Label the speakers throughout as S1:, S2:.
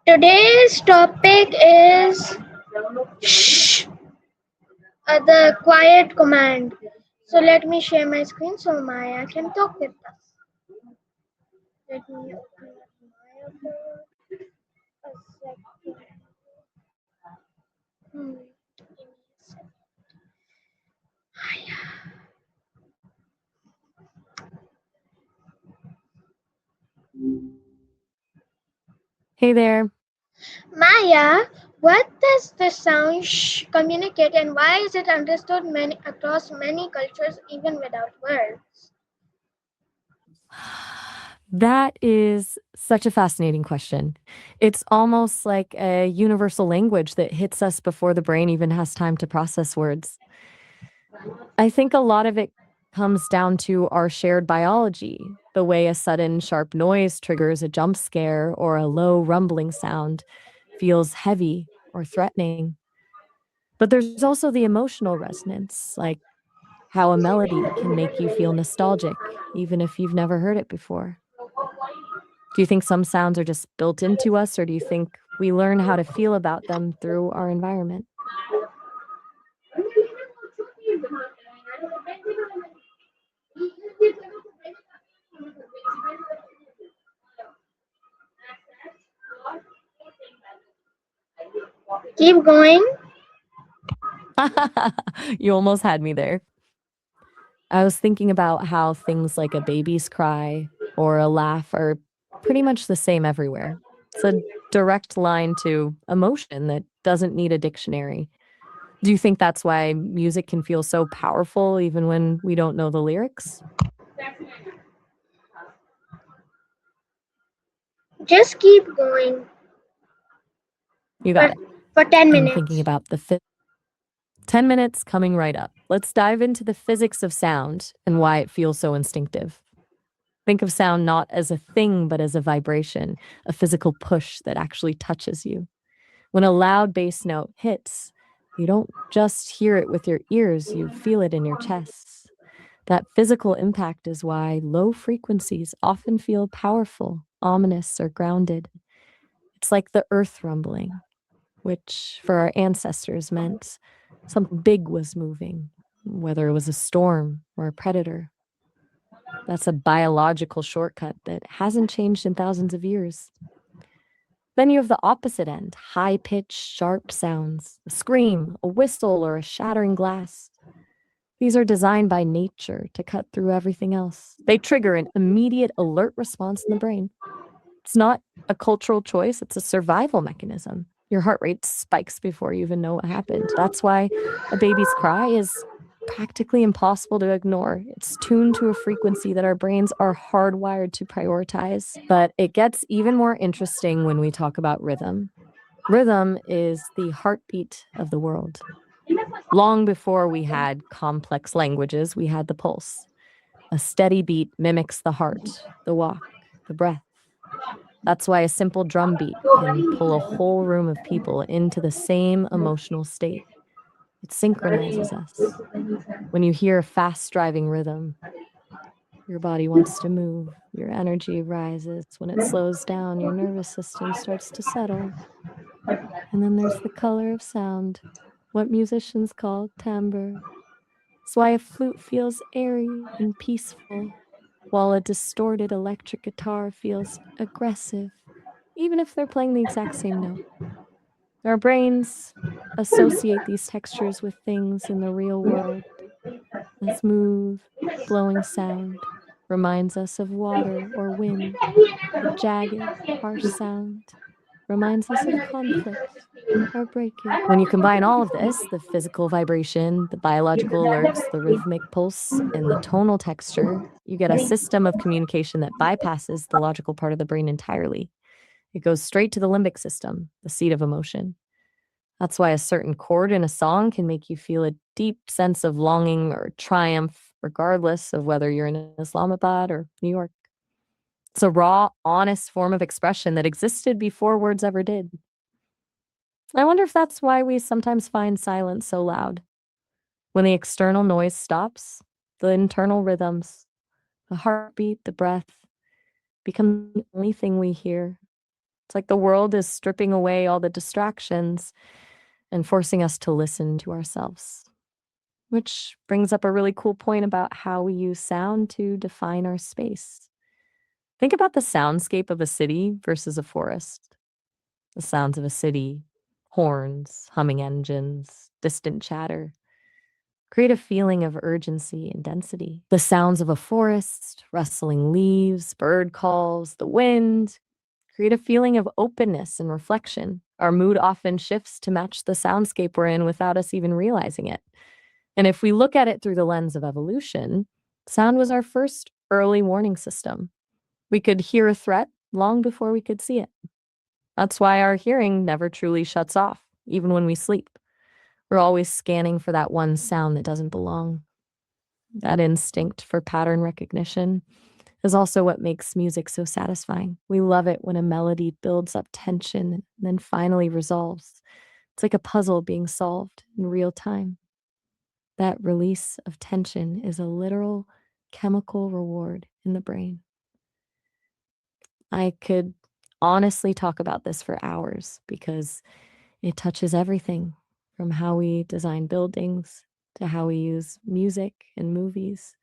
S1: Today's topic is shh, the quiet command. So let me share my screen so Maya can talk with us. Let me open up Maya for a second. Give me a second.
S2: Hey there.
S1: Maya, what does the sound shh communicate and why is it understood across many cultures even without words?
S2: That is such a fascinating question. It's almost like a universal language that hits us before the brain even has time to process words. I think a lot of it comes down to our shared biology, the way a sudden sharp noise triggers a jump scare or a low rumbling sound feels heavy or threatening. But there's also the emotional resonance, like how a melody can make you feel nostalgic, even if you've never heard it before. Do you think some sounds are just built into us, or do you think we learn how to feel about them through our environment?
S1: Keep going.
S2: You almost had me there. I was thinking about how things like a baby's cry or a laugh are pretty much the same everywhere. It's a direct line to emotion that doesn't need a dictionary. Do you think that's why music can feel so powerful even when we don't know the lyrics?
S1: Just keep going
S2: You
S1: for,
S2: got it.
S1: for 10
S2: I'm thinking
S1: minutes.
S2: about the 10 minutes coming right up. Let's dive into the physics of sound and why it feels so instinctive. Think of sound not as a thing, but as a vibration, a physical push that actually touches you. When a loud bass note hits, you don't just hear it with your ears, you feel it in your chest. That physical impact is why low frequencies often feel powerful, ominous, or grounded. It's like the earth rumbling, which for our ancestors meant something big was moving, whether it was a storm or a predator. That's a biological shortcut that hasn't changed in thousands of years. Then you have the opposite end, high pitched, sharp sounds, a scream, a whistle, or a shattering glass. These are designed by nature to cut through everything else. They trigger an immediate alert response in the brain. It's not a cultural choice, it's a survival mechanism. Your heart rate spikes before you even know what happened. That's why a baby's cry is practically impossible to ignore. It's tuned to a frequency that our brains are hardwired to prioritize. But it gets even more interesting when we talk about rhythm. Rhythm is the heartbeat of the world. Long before we had complex languages, we had the pulse. A steady beat mimics the heart, the walk, the breath. That's why a simple drum beat can pull a whole room of people into the same emotional state. It synchronizes us. When you hear a fast driving rhythm, your body wants to move, your energy rises. When it slows down, your nervous system starts to settle. And then there's the color of sound, what musicians call timbre. It's why a flute feels airy and peaceful, while a distorted electric guitar feels aggressive, even if they're playing the exact same note. Our brains associate these textures with things in the real world. A smooth, flowing sound reminds us of water or wind. A jagged, harsh sound reminds us of conflict or breakage. When you combine all of this, the physical vibration, the biological alerts, the rhythmic pulse, and the tonal texture, you get a system of communication that bypasses the logical part of the brain entirely. It goes straight to the limbic system, the seat of emotion. That's why a certain chord in a song can make you feel a deep sense of longing or triumph, regardless of whether you're in Islamabad or New York. It's a raw, honest form of expression that existed before words ever did. I wonder if that's why we sometimes find silence so loud. When the external noise stops, the internal rhythms, the heartbeat, the breath, become the only thing we hear. It's like the world is stripping away all the distractions and forcing us to listen to ourselves. Which brings up a really cool point about how we use sound to define our space. Think about the soundscape of a city versus a forest. The sounds of a city, horns, humming engines, distant chatter, create a feeling of urgency and density. The sounds of a forest, rustling leaves, bird calls, the wind, create a feeling of openness and reflection. Our mood often shifts to match the soundscape we're in without us even realizing it. And if we look at it through the lens of evolution, sound was our first early warning system. We could hear a threat long before we could see it. That's why our hearing never truly shuts off, even when we sleep. We're always scanning for that one sound that doesn't belong. That instinct for pattern recognition is also what makes music so satisfying. We love it when a melody builds up tension and then finally resolves. It's like a puzzle being solved in real time. That release of tension is a literal chemical reward in the brain. I could honestly talk about this for hours because it touches everything from how we design buildings to how we use music and movies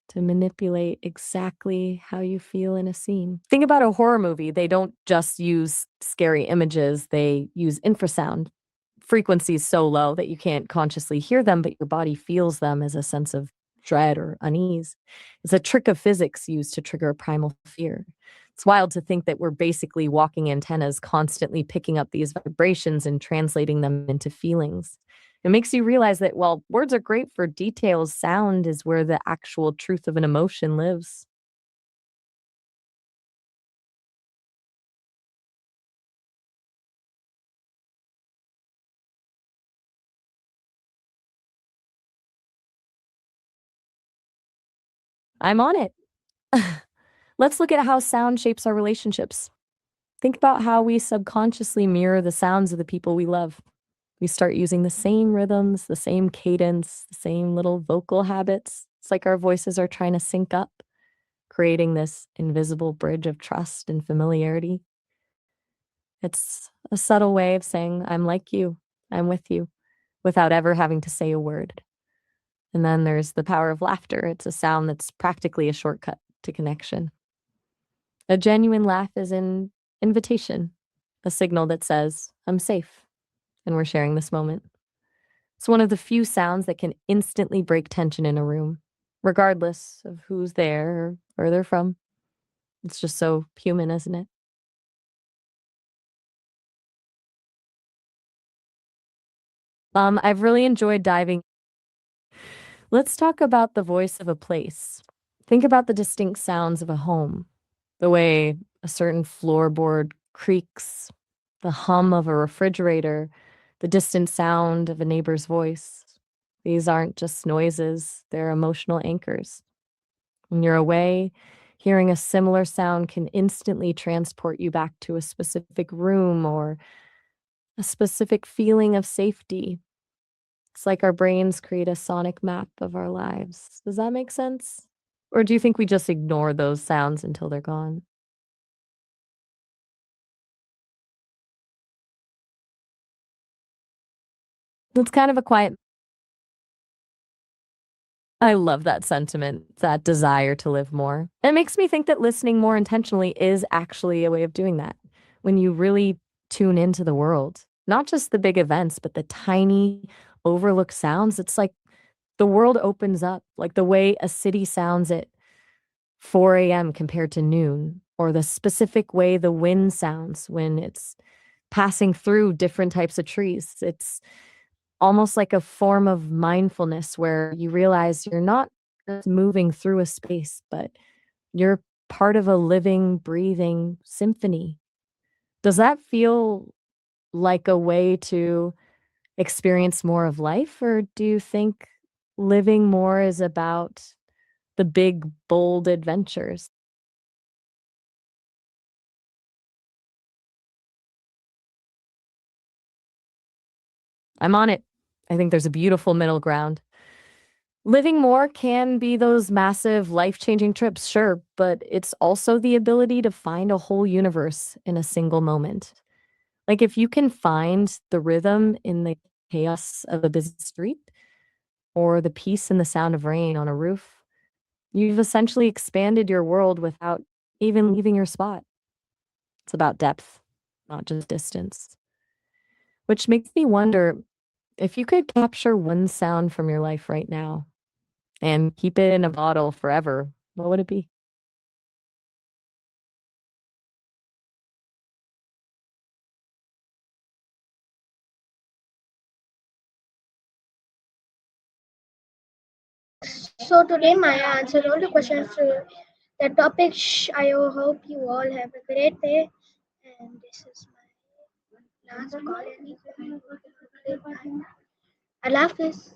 S2: to manipulate exactly how you feel in a scene. Think about a horror movie. They don't just use scary images, they use infrasound frequencies so low that you can't consciously hear them, but your body feels them as a sense of dread or unease. It's a trick of physics used to trigger a primal fear. It's wild to think that we're basically walking antennas, constantly picking up these vibrations and translating them into feelings. It makes you realize that while words are great for details, sound is where the actual truth of an emotion lives. I'm on it. Let's look at how sound shapes our relationships. Think about how we subconsciously mirror the sounds of the people we love. We start using the same rhythms, the same cadence, the same little vocal habits. It's like our voices are trying to sync up, creating this invisible bridge of trust and familiarity. It's a subtle way of saying, I'm like you, I'm with you, without ever having to say a word. And then there's the power of laughter. It's a sound that's practically a shortcut to connection. A genuine laugh is an invitation, a signal that says, I'm safe, and we're sharing this moment. It's one of the few sounds that can instantly break tension in a room, regardless of who's there or where they're from. It's just so human, isn't it? I've really enjoyed diving. Let's talk about the voice of a place. Think about the distinct sounds of a home, the way a certain floorboard creaks, the hum of a refrigerator, the distant sound of a neighbor's voice. These aren't just noises, they're emotional anchors. When you're away, hearing a similar sound can instantly transport you back to a specific room or a specific feeling of safety. It's like our brains create a sonic map of our lives. Does that make sense? Or do you think we just ignore those sounds until they're gone? It's kind of a quiet. I love that sentiment, that desire to live more. It makes me think that listening more intentionally is actually a way of doing that. When you really tune into the world, not just the big events, but the tiny overlooked sounds, it's like the world opens up, like the way a city sounds at 4 a.m. compared to noon, or the specific way the wind sounds when it's passing through different types of trees. It's almost like a form of mindfulness where you realize you're not just moving through a space, but you're part of a living, breathing symphony. Does that feel like a way to experience more of life, or do you think living more is about the big, bold adventures? I'm on it. I think there's a beautiful middle ground. Living more can be those massive life changing trips, sure, but it's also the ability to find a whole universe in a single moment. Like if you can find the rhythm in the chaos of a busy street or the peace in the sound of rain on a roof, you've essentially expanded your world without even leaving your spot. It's about depth, not just distance. Which makes me wonder if you could capture one sound from your life right now and keep it in a bottle forever, what would it be?
S1: So today Maya answered all the questions to the topic. Shh, I hope you all have a great day. And this is my last call. And I love this.